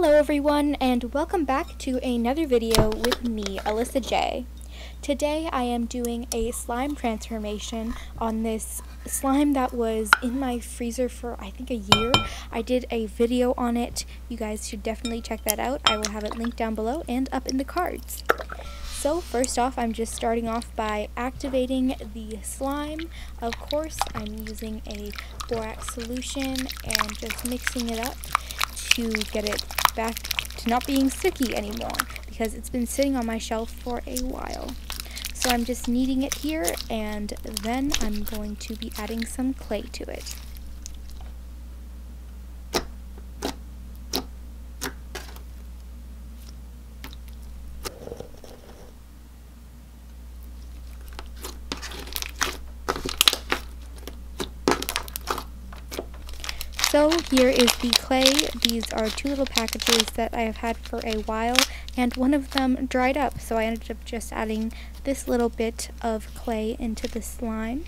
Hello everyone, and welcome back to another video with me, Alyssa J. Today I am doing a slime transformation on this slime that was in my freezer for I think a year. I did a video on it. You guys should definitely check that out. I will have it linked down below and up in the cards. So first off, I'm just starting off by activating the slime. Of course, I'm using a borax solution and just mixing it up to get it back to not being sticky anymore because it's been sitting on my shelf for a while. So I'm just kneading it here, and then I'm going to be adding some clay to it. So here is the clay. These are two little packages that I have had for a while, and one of them dried up, so I ended up just adding this little bit of clay into the slime.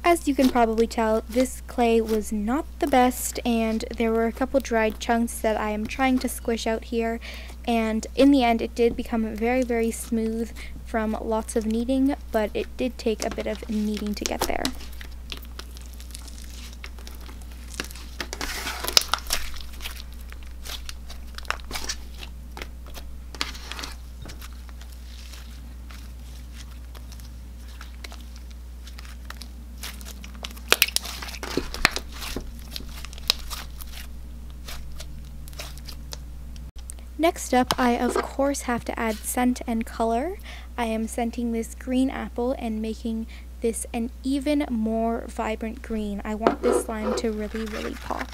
As you can probably tell, this clay was not the best, and there were a couple dried chunks that I am trying to squish out here, and in the end it did become very, very smooth from lots of kneading, but it did take a bit of kneading to get there. Next up, I of course have to add scent and color. I am scenting this green apple and making this an even more vibrant green. I want this slime to really, really pop.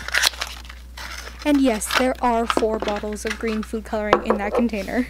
And yes, there are 4 bottles of green food coloring in that container.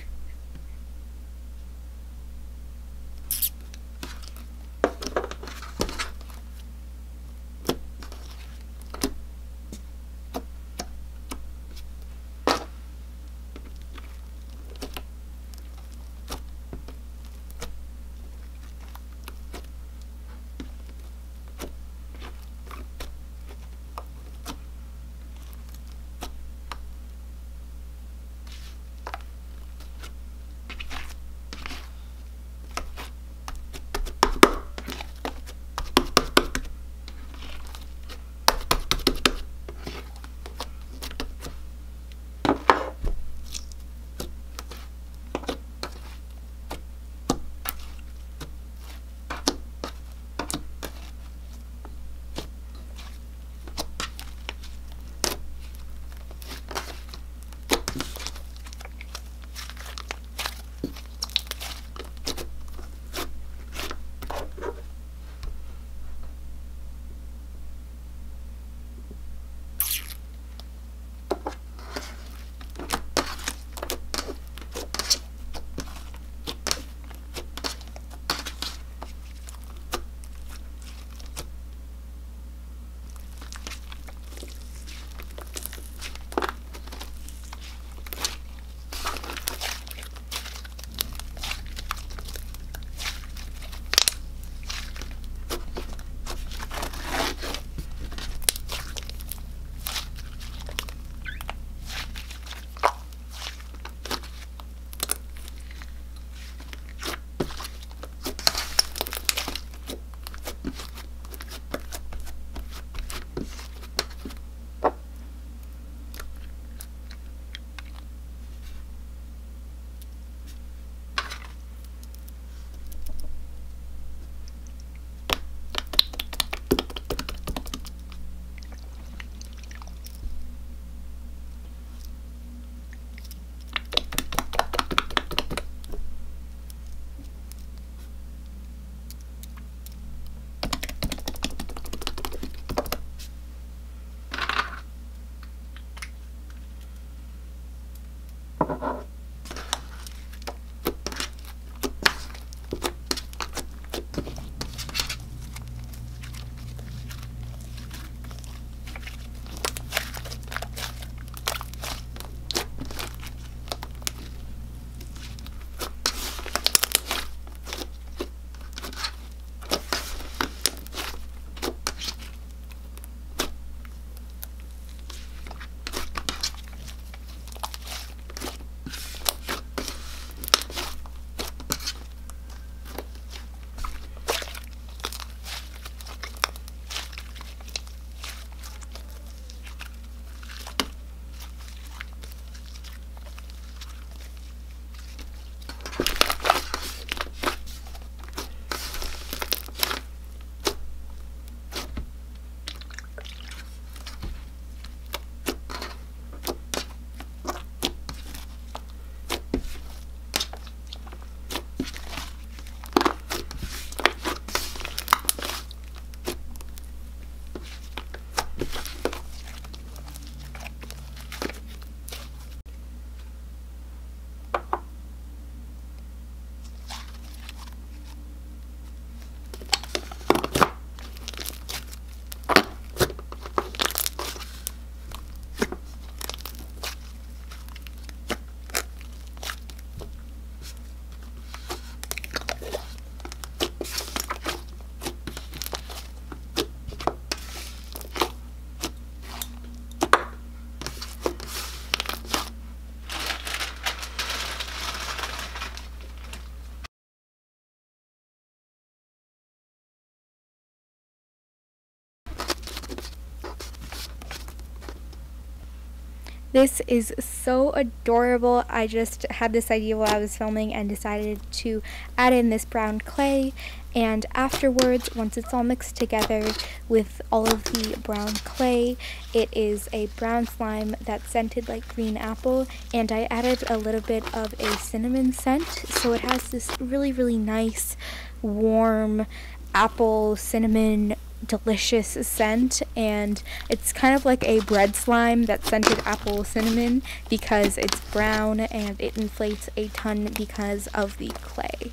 This is so adorable. I just had this idea while I was filming and decided to add in this brown clay, and afterwards, once it's all mixed together with all of the brown clay, it is a brown slime that's scented like green apple, and I added a little bit of a cinnamon scent, so it has this really, really nice, warm apple, cinnamon, delicious scent, and it's kind of like a bread slime that's scented apple cinnamon because it's brown and it inflates a ton because of the clay.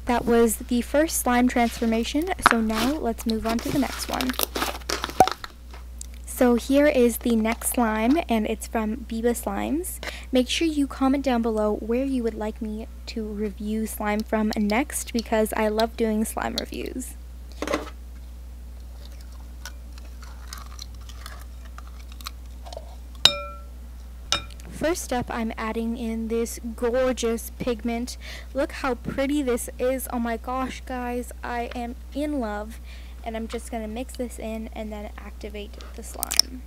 That was the first slime transformation, so now let's move on to the next one. So here is the next slime, and it's from Biba Slimes. Make sure you comment down below where you would like me to review slime from next, because I love doing slime reviews. First up, I'm adding in this gorgeous pigment. Look how pretty this is. Oh my gosh, guys, I am in love. And I'm just going to mix this in and then activate the slime.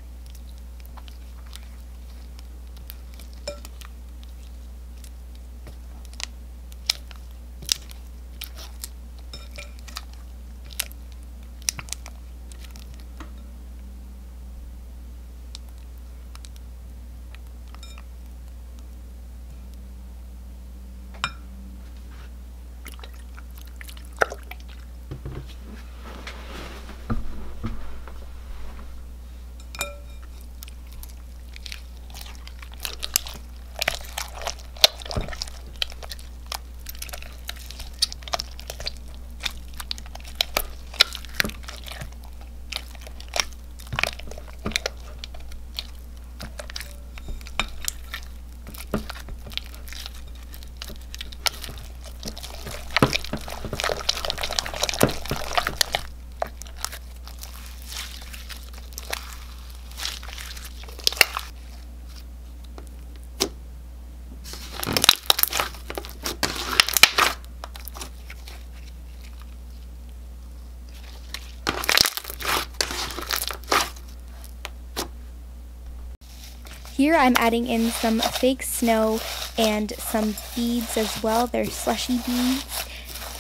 Here I'm adding in some fake snow and some beads as well. They're slushy beads.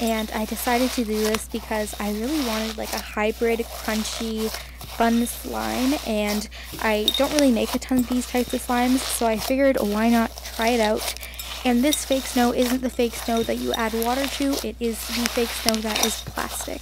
And I decided to do this because I really wanted like a hybrid, crunchy, fun slime. And I don't really make a ton of these types of slimes, so I figured why not try it out. And this fake snow isn't the fake snow that you add water to, it is the fake snow that is plastic.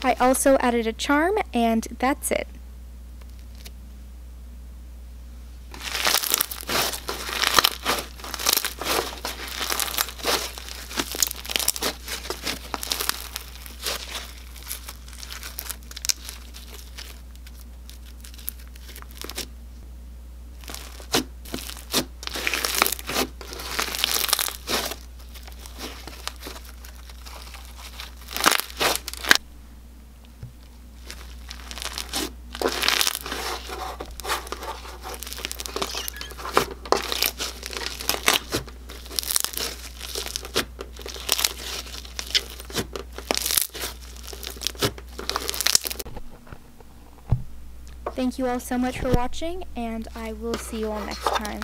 I also added a charm, and that's it. Thank you all so much for watching, and I will see you all next time.